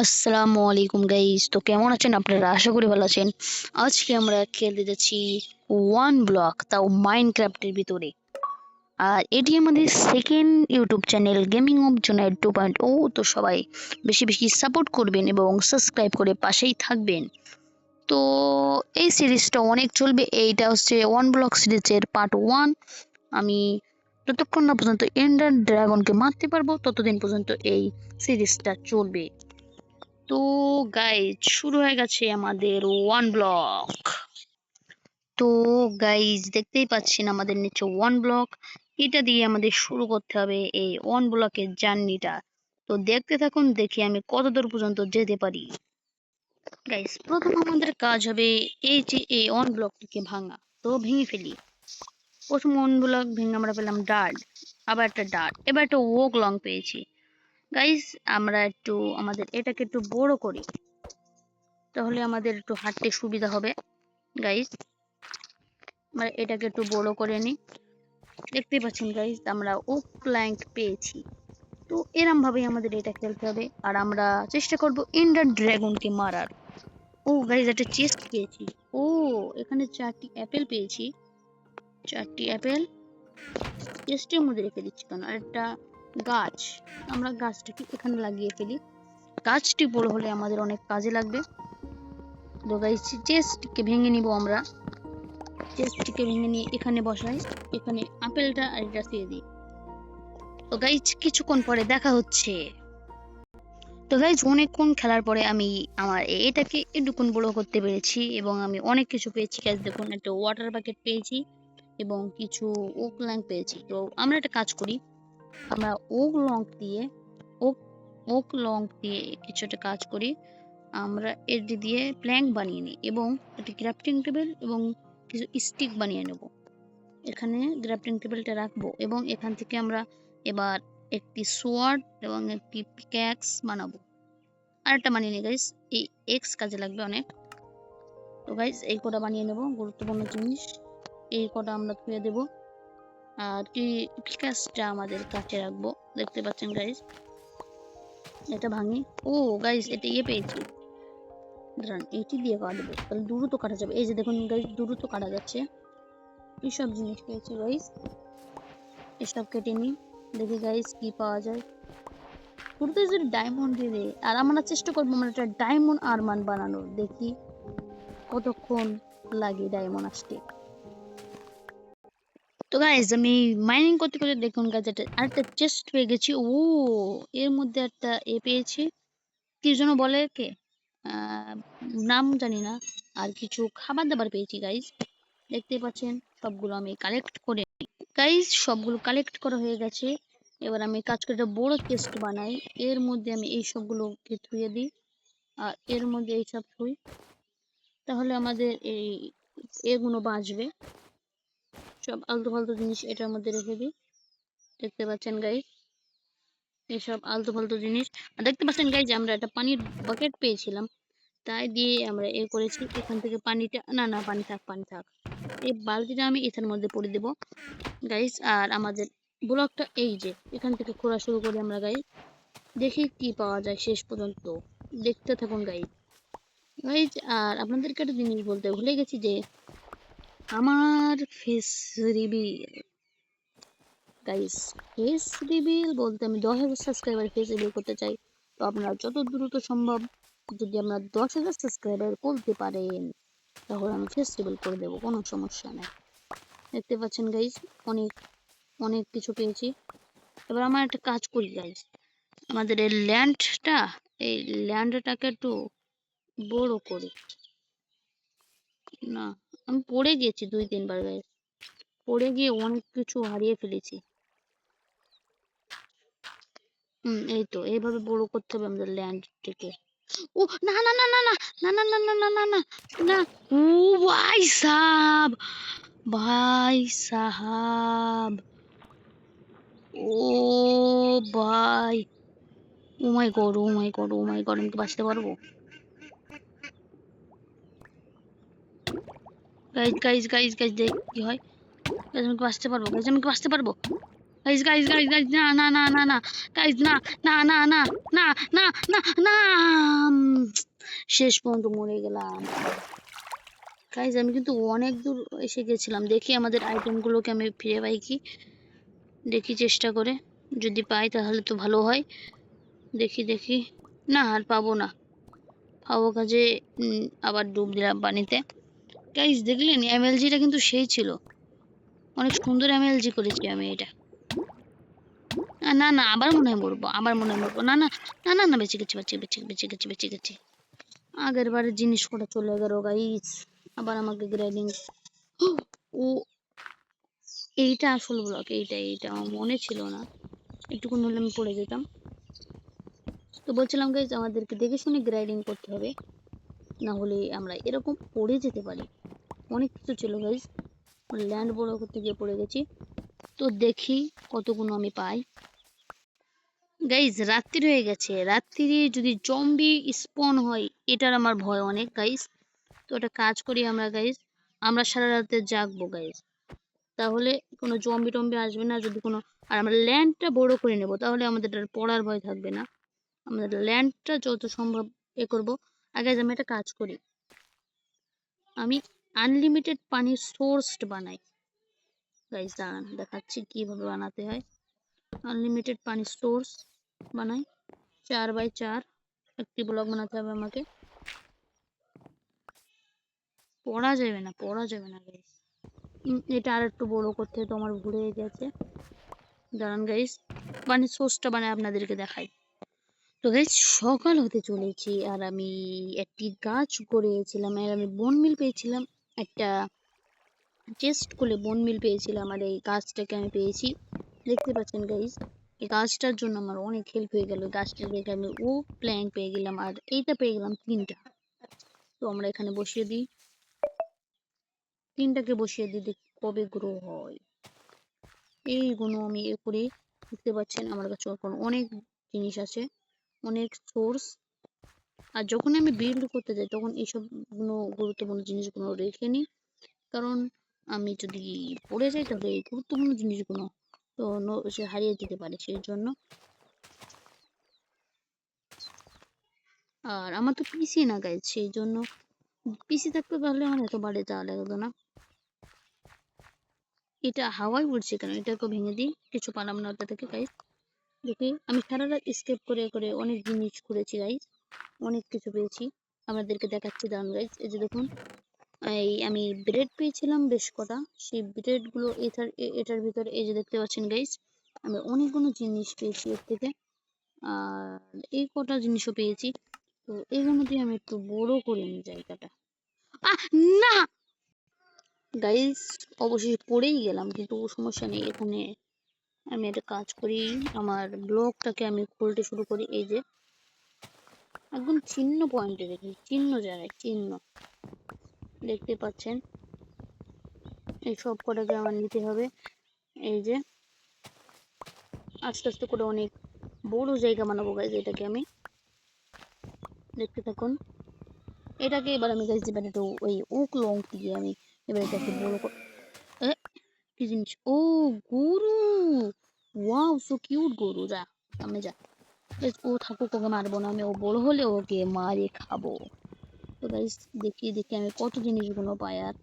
আসসালামু আলাইকুম গাইস। তো কেমন আছেন আপনারা? আশা করি ভালো আছেন। আজকে আমরা খেলতে যাচ্ছি ওয়ান ব্লক, তাও মাইনক্রাফটের ভিতরে। আর এটি আমাদের second YouTube channel gaming of Junaid 2.0। তো সবাই বেশি বেশি সাপোর্ট করবেন এবং সাবস্ক্রাইব করে পাশেই থাকবেন। তো এই সিরিজটা অনেক চলবে। এইটা হচ্ছে ওয়ান ব্লক সিরিজের পার্ট 1। আমি যতক্ষণ না পর্যন্ত এন্ডার ড্রাগনকে মারতে পারবো ততদিন পর্যন্ত এই সিরিজটা চলবে। তো গাইজ শুরু হয়ে গেছে আমাদের ওয়ান ব্লক। তো গাইজ দেখতেই পাচ্ছেন আমাদের নিচে ওয়ান ব্লক। এটা দিয়ে আমাদের শুরু করতে হবে এই ওয়ান ব্লকের জার্নিটা। তো দেখতে থাকুন, দেখি আমি কত দূর পর্যন্ত যেতে পারি। গাইজ প্রথম আমাদের কাজ হবে এই যে এই ওয়ান ব্লকটিকে ভাঙা। তো ভেঙে ফেলি। প্রথম ওয়ান ব্লক ভেঙে আমরা পেলাম ডার্ট, আবার একটা ডার্ট, এবার একটা ওক লং পেয়েছি। গাইজ আমরা একটু আমাদের এটাকে একটু বড় করি, তাহলে আমাদের একটু হাঁটতে সুবিধা হবে। গাইস আমরা এটাকে একটু বড় করে নিই। দেখতেই পাচ্ছেন গাইস আমরা ওক প্ল্যাঙ্ক পেয়েছি। তো এরম ভাবেই আমাদের এটা খেলতে হবে, আর আমরা চেষ্টা করব এন্ডার ড্রাগনকে মারার। ও গাইস একটা চেস্ট পেয়েছি। ও এখানে 4টি অ্যাপেল পেয়েছি। 4টি অ্যাপেল চেস্টের মধ্যে রেখে দিচ্ছি কেন? আর একটা গাছ, আমরা গাছটাকে এখানে লাগিয়ে ফেলি। গাছটি বড় হলে আমাদের অনেক কাজে লাগবে। তো গাইস চেস্টকে ভেঙে নিব আমরা। চেস্টটিকে ভেঙে নিয়ে এখানে বসাই, এখানে আপেলটা আর এটা দিয়ে দিই। তো গাইজ কিছুক্ষণ পরে দেখা হচ্ছে। তো গাইজ অনেকক্ষণ খেলার পরে আমি আমার এটাকে একটুক্ষণ বড় করতে পেরেছি এবং আমি অনেক কিছু পেয়েছি। গাইজ দেখুন একটা ওয়াটার বাকেট পেয়েছি এবং কিছু ওক ল্যাম্প পেয়েছি। তো আমরা একটা কাজ করি, আমরা ওক লং দিয়ে ওক ওক লং দিয়ে কিছু একটা কাজ করি। আমরা এর দিয়ে প্ল্যাঙ্ক বানিয়ে নিই এবং একটা ক্রাফটিং টেবিল এবং কিছু স্টিক বানিয়ে নেব। এখানে গ্রাফটিং টেবিলটা রাখবো এবং এখান থেকে আমরা এবার একটি সোয়ার্ড এবং একটি পিক্যাক্স বানাবো। আর একটা বানিয়ে নিই গাইস, এই এক্স কাজে লাগবে অনেক। তো গাইস এই কটা বানিয়ে নেব, গুরুত্বপূর্ণ জিনিস। এই কটা আমরা ধুয়ে দেব। আর কি পিক্যাক্সটা আমাদের কাছে রাখবো। দেখতে পাচ্ছেন গাইস, এটা ভাঙি। ও গাইস এটা পেয়েছি, দাঁড়ান এটি দিয়ে কাটবো, তাহলে দ্রুত কাটা যাবে। এই যে দেখুন গাইস দ্রুত কাটা যাচ্ছে। এইসব জিনিস পেয়েছি গাইস, এসব কেটে নিই। দেখি গাইস কি পাওয়া যায়। শুরুতে যদি ডায়মন্ড দিয়ে দেয়, আর আমরা চেষ্টা করবো আমরা একটা ডায়মন্ড আরমান বানানোর। দেখি কতক্ষণ লাগে ডায়মন্ড আসতে। তো গাইস আমি মাইনিং করতে করতে দেখুন গাইস আরেকটা চেস্ট পেয়ে গেছি। ও এর মধ্যে একটা পেয়েছি, কি জন্য বলে কে নাম জানি না। আর কিছু খাবার দাবার পেয়েছি গাইস, দেখতে পাচ্ছেন। সবগুলো আমি কালেক্ট করে গাইস, সবগুলো কালেক্ট করা হয়ে গেছে। এবার আমি কাজ করে একটা বড় চেস্ট বানাই, এর মধ্যে আমি এই সবগুলোকে ধুয়ে দিই আর এর মধ্যে এইসব থুই, তাহলে আমাদের এই এগুলো বাঁচবে। সব আলতু ফালতু জিনিস এটার মধ্যে রেখে দিই। দেখতে পাচ্ছেন গাইস এসব আলতু ফালতু জিনিস। আর দেখতে পাচ্ছেন গাইস আমরা একটা পানির বাকেট পেয়েছিলাম, তাই দিয়ে আমরা করেছি। এখান থেকে পানিটা না না পানি থাক পানি থাক, এই বালতিটা আমি এটার মধ্যে পরে দেব গাইস। আর আমাদের ব্লকটা এই যে এখান থেকে খোঁড়া শুরু করি আমরা গাইস, দেখি কি পাওয়া যায় শেষ পর্যন্ত। দেখতে থাকুন গাইস। গাইস আর আপনাদেরকে একটা জিনিস বলতে ভুলে গেছি যে আমার face reveal. Guys face reveal বলতে আমি 10,000 সাবস্ক্রাইবার ফেস রিভিল করতে চাই। তো আপনারা যত দ্রুত সম্ভব যদি আমরা 10,000 সাবস্ক্রাইবার করতে পারেন তাহলে আমি ফেস রিভিল করে দেবো, কোনো সমস্যা নেই। দেখতে পাচ্ছেন গাইস অনেক অনেক কিছু পেয়েছি। এবার আমার একটা কাজ করি গাইস, আমাদের এই ল্যান্ডটাকে একটু বড় করি। না আমি পড়ে গেছি 2-3 বার গাইস, পড়ে গিয়ে অনেক কিছু হারিয়ে ফেলেছি। এই তো এইভাবে বড় করতে হবে আমাদের ল্যান্ডটিকে। ও না না না না না না না না না না না না, ও ভাই সাহাব, ভাই সাহাব, ও ভাই, ও মাই গড ও মাই গড ও মাই গড, আমি কি বাঁচতে পারবো? গাইজ গাইজ গাইজ গাইজ দেখ কি হয়। গাইজ আমি কি বাঁচতে পারবো? গাইজ আমি কি বাঁচতে পারবো? গাইস গাইস গাইস গাইস, না না না না না গাইস, না না না না না না না না শেষ পর্যন্ত মরে গেলাম। গাইস আমি কিন্তু অনেক দূর এসে গেছিলাম। দেখি আমাদের আইটেমগুলোকে আমি ফিরে পাই কি, দেখি চেষ্টা করে, যদি পাই তাহলে তো ভালো হয়। দেখি দেখি, না আর পাবো না, পাবো কাজে আবার ডুব দিলাম পানিতে। গাইস দেখলেন এমএলজিটা কিন্তু সেই ছিল, অনেক সুন্দর এমএলজি করেছি আমি এটা। না না আবার মনে হয় মরবো, আবার মনে হয় মরবো, না না না না না বেঁচে গেছি বেঁচে বেঁচে বেঁচে গেছি বেঁচে গেছি। আগের বারের জিনিস কটা চলে গেল গাইস, আবার আমাকে গ্রাইডিং। ও এইটা আসল ব্লক, এইটা আমার মনে ছিল না, একটুকুন হলে আমি পড়ে যেতাম। তো বলছিলাম গাইস আমাদেরকে দেখে শুনে গ্রাইডিং করতে হবে, না হলে আমরা এরকম পড়ে যেতে পারি। অনেক কিছু ছিল গাইস, ল্যান্ড বড় করতে গিয়ে পড়ে গেছি। তো দেখি কতগুলো আমি পাই। গাইস রাত্রি হয়ে গেছে, রাত্রি যদি জম্বি স্পন হয় এটার আমার ভয় অনেক গাইস। তো একটা কাজ করি আমরা গাইস, আমরা সারা রাতে জাগবো গাইস, তাহলে কোনো জম্বি টম্বি আসবে না। যদি কোনো, আর আমরা ল্যান্ডটা বড় করে নেব, তাহলে আমাদের আর পড়ার ভয় থাকবে না। আমাদের ল্যান্ডটা যত সম্ভব করবো। আর গাইস আমি একটা কাজ করি, আমি আনলিমিটেড পানির সোর্স বানাই। গাইস দাঁড়ান দেখাচ্ছি কিভাবে বানাতে হয়। আনলিমিটেড পানির সোর্স বানাই, 4x4 একটি ব্লক বানাতে হবে আমাকে। পড়া যাবে না, পড়া যাবে না গাইস। এটা আর একটু বড় করতে তো আমার ভুলে গেছে। দাঁড়ান গাইস, পানির সোর্সটা বানাই আপনাদেরকে দেখাই। তো গাইস সকাল হতে চলেছি, আর আমি একটি গাছ করেছিলাম, আর আমি বোন মিল পেয়েছিলাম, একটা চেস্ট খুলে বোন মিল পেয়েছিলাম, আর এই গাছটাকে আমি পেয়েছি। দেখতে পাচ্ছেন গাইস, এই গাছটার জন্য আমার অনেক হেল্প হয়ে গেল। গাছটা দেখে আমি ও প্ল্যাঙ্ক পেয়ে গেলাম, আর এইটা পেয়ে গেলাম 3টা। তো আমরা এখানে বসিয়ে দিই, 3টাকে বসিয়ে দিই, দেখি কবে গ্রো হয়। এইগুলো আমি এ করি। দেখতে পাচ্ছেন আমার কাছে এখন অনেক জিনিস আছে, অনেক সোর্স। আর যখন আমি বিল্ড করতে যাই তখন এইসব গুরুত্বপূর্ণ জিনিসগুলো রেখে নিই, কারণ আমি যদি পড়ে যাই তাহলে এই গুরুত্বপূর্ণ জিনিসগুলো তো সে হারিয়ে যেতে পারে, সেই জন্য। আর আমার তো পিসি না গাইজ, সেই জন্য পিসি থাকতে পারলে আমার এত বাড়ি যাওয়া লাগতো না। এটা হাওয়াই উড়ছে কেন, এটাকে ভেঙে দিই, কিছু পারলাম না ওটা থেকে গাইজ। দেখি আমি সারা রাত স্কেপ করে করে অনেক জিনিস করেছি গাইজ, অনেক কিছু পেয়েছি, আপনাদেরকে দেখাচ্ছি দাঁড়ান গাইজ। এই যে দেখুন, এই আমি ব্রেড পেয়েছিলাম বেশ কটা, সেই ব্রেড গুলো এটার ভিতরে এই যে দেখতে পাচ্ছেন গাইজ, আমি অনেকগুলো জিনিস পেয়েছি এর থেকে, আর এই কটা জিনিসও পেয়েছি। তো এইগুলো দিয়ে আমি একটু বড় করে নিই জায়গাটা। না গাইজ অবশেষে পড়েই গেলাম, কিন্তু সমস্যা নেই। এখানে আমি একটা কাজ করি, আমার ব্লকটাকে আমি খুলতে শুরু করি। এই যে একদম চিহ্ন পয়েন্টে দেখি, চিহ্ন জায়গায় চিহ্ন দেখতে পাচ্ছেন, এই সব কটাকে আমার নিতে হবে। এই যে আস্তে আস্তে করে অনেক বড় জায়গা বানাবো গাইজ, এটাকে আমি দেখতে থাকুন। এটাকে এবার আমি গাইজ এবার একটু ওই ওক লং দিয়ে আমি এবার এটাকে বড় কি জিনিস, ও গরু, ওয়াও সো কিউট গরু। যা আমি যা, ও থাকুক, ওকে মারবো না আমি, ও বড় হলে ওকে মারে খাবো। তো গাইজ দেখি দেখি আমি কত জিনিসগুলো পাই। আর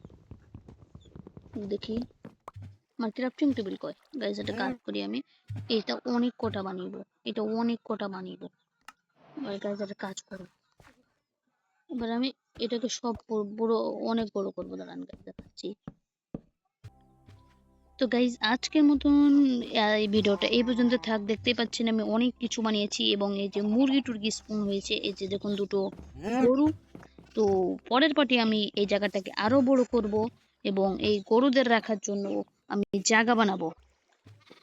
দেখি আমার ক্রাফটিং টেবিল কয় গাইজ, এটা কাজ করি আমি, এটা অনেক কটা বানিয়ে, এটা অনেক কটা বানিয়ে। এবার গাইজ একটা কাজ করবো, এবার আমি এটাকে সব বড়, অনেক বড় করবো। দাঁড়ান গাইজ দেখাচ্ছি। তো গাইজ আজকের মতন এই ভিডিওটা এই পর্যন্ত থাক। দেখতেই পাচ্ছেন আমি অনেক কিছু বানিয়েছি, এবং এই যে মুরগি টুরগি স্পুন হয়েছে, এই যে দেখুন দুটো গরু। তো পরের পার্টি আমি এই জায়গাটাকে আরো বড় করব, এবং এই গরুদের রাখার জন্য আমি জায়গা বানাবো।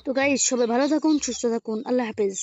তো গাইজ সবাই ভালো থাকুন, সুস্থ থাকুন, আল্লাহ হাফেজ।